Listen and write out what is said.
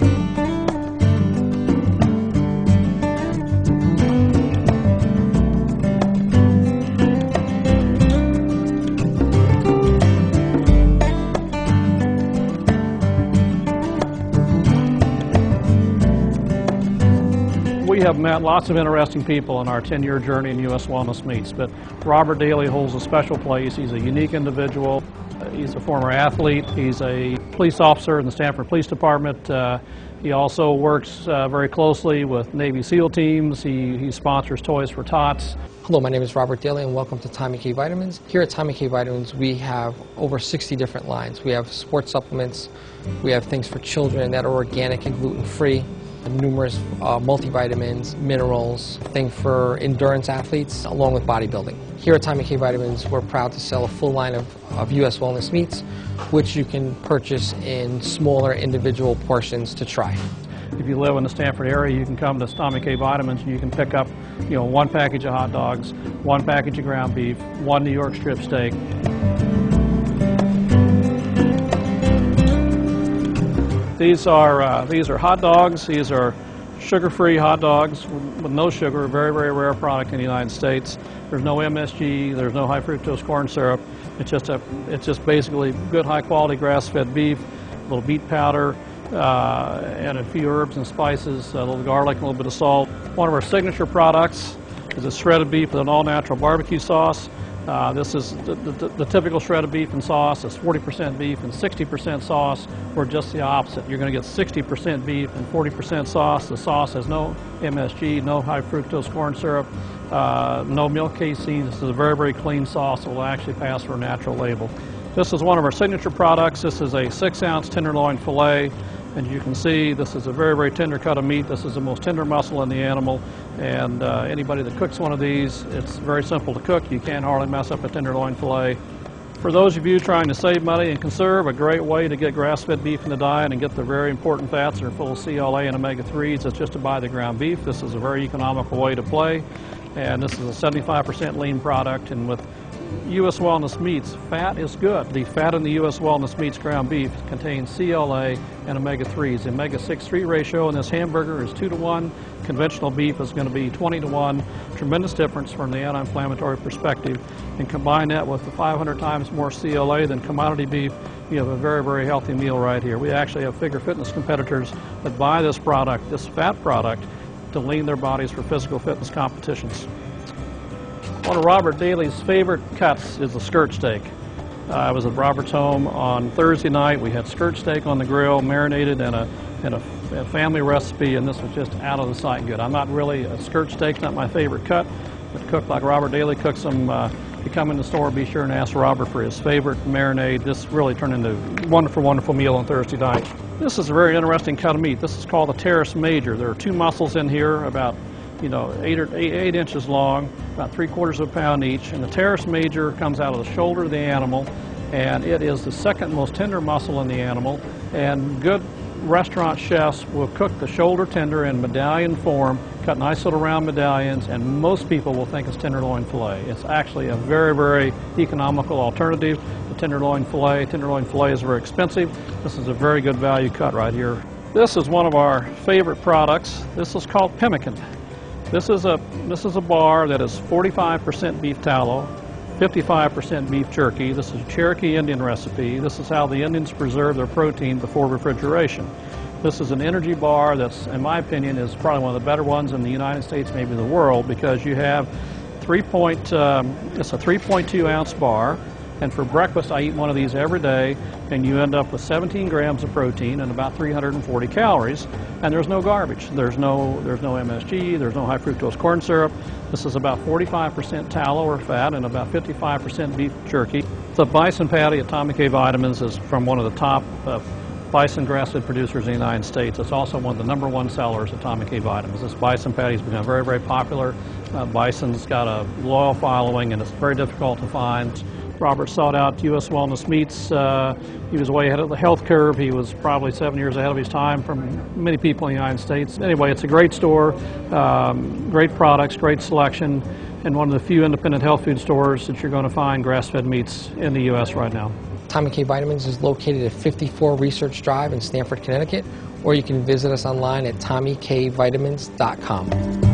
We have met lots of interesting people in our 10-year journey in U.S. Wellness Meats, but Robert Daly holds a special place. He's a unique individual. He's a former athlete. He's a police officer in the Stamford Police Department. He also works very closely with Navy SEAL teams. He sponsors Toys for Tots. Hello, my name is Robert Daly and welcome to TommyK Vitamins. Here at TommyK Vitamins we have over 60 different lines. We have sports supplements, we have things for children that are organic and gluten-free, numerous multivitamins, minerals, things for endurance athletes, along with bodybuilding. Here at TommyK Vitamins, we're proud to sell a full line of U.S. Wellness Meats, which you can purchase in smaller individual portions to try. If you live in the Stamford area, you can come to TommyK Vitamins and you can pick up, one package of hot dogs, one package of ground beef, one New York strip steak. These are hot dogs. These are sugar-free hot dogs with no sugar, a very, very rare product in the United States. There's no MSG, there's no high fructose corn syrup. It's just basically good high-quality grass-fed beef, a little beet powder, and a few herbs and spices, a little garlic, and a little bit of salt. One of our signature products is a shredded beef with an all-natural barbecue sauce. This is the typical shredded beef and sauce. It's 40% beef and 60% sauce. We're just the opposite. You're going to get 60% beef and 40% sauce. The sauce has no MSG, no high fructose corn syrup, no milk casein. This is a very, very clean sauce that will actually pass for a natural label. This is one of our signature products. This is a 6-ounce tenderloin filet. And you can see this is a very, very tender cut of meat. This is the most tender muscle in the animal. And anybody that cooks one of these, it's very simple to cook. You can't hardly mess up a tenderloin filet. For those of you trying to save money and conserve, a great way to get grass-fed beef in the diet and get the very important fats that are full of CLA and omega-3s is just to buy the ground beef. This is a very economical way to play. And this is a 75% lean product. And with U.S. Wellness Meats, fat is good. The fat in the U.S. Wellness Meats ground beef contains CLA and omega-3s. The omega-6-3 ratio in this hamburger is 2-to-1. Conventional beef is going to be 20-to-1. Tremendous difference from the anti-inflammatory perspective. And combine that with the 500 times more CLA than commodity beef, you have a very, very healthy meal right here. We actually have figure fitness competitors that buy this product, this fat product, to lean their bodies for physical fitness competitions. One of Robert Daly's favorite cuts is the skirt steak. I was at Robert's home on Thursday night. We had skirt steak on the grill, marinated in a family recipe, and this was just out of the sight good. I'm not really, a skirt steak's not my favorite cut, but cooked like Robert Daly cooks them, if you come in the store, be sure and ask Robert for his favorite marinade. This really turned into a wonderful, wonderful meal on Thursday night. This is a very interesting cut of meat. This is called the teres major. There are two muscles in here, about 8 inches long, about 3/4 of a pound each, and the teres major comes out of the shoulder of the animal, and it is the second most tender muscle in the animal, and good restaurant chefs will cook the shoulder tender in medallion form, cut nice little round medallions, and most people will think it's tenderloin filet. It's actually a very, very economical alternative to tenderloin filet. Tenderloin filet is very expensive. This is a very good value cut right here. This is one of our favorite products. This is called pemmican. This is a bar that is 45% beef tallow, 55% beef jerky. This is a Cherokee Indian recipe. This is how the Indians preserve their protein before refrigeration. This is an energy bar that's, in my opinion, is probably one of the better ones in the United States, maybe the world, because you have it's a 3.2 ounce bar. And for breakfast, I eat one of these every day, and you end up with 17 grams of protein and about 340 calories. And there's no garbage. There's no MSG. There's no high fructose corn syrup. This is about 45% tallow or fat and about 55% beef jerky. The bison patty at TommyK Vitamins is from one of the top bison grass-fed producers in the United States. It's also one of the #1 sellers at TommyK Vitamins. This bison patty has become very, very popular. Bison's got a loyal following, and it's very difficult to find. Robert sought out U.S. Wellness Meats. He was way ahead of the health curve. He was probably 7 years ahead of his time from many people in the United States. Anyway, it's a great store, great products, great selection, and one of the few independent health food stores that you're going to find grass-fed meats in the U.S. right now. TommyK Vitamins is located at 54 Research Drive in Stamford, Connecticut, or you can visit us online at TommyKVitamins.com.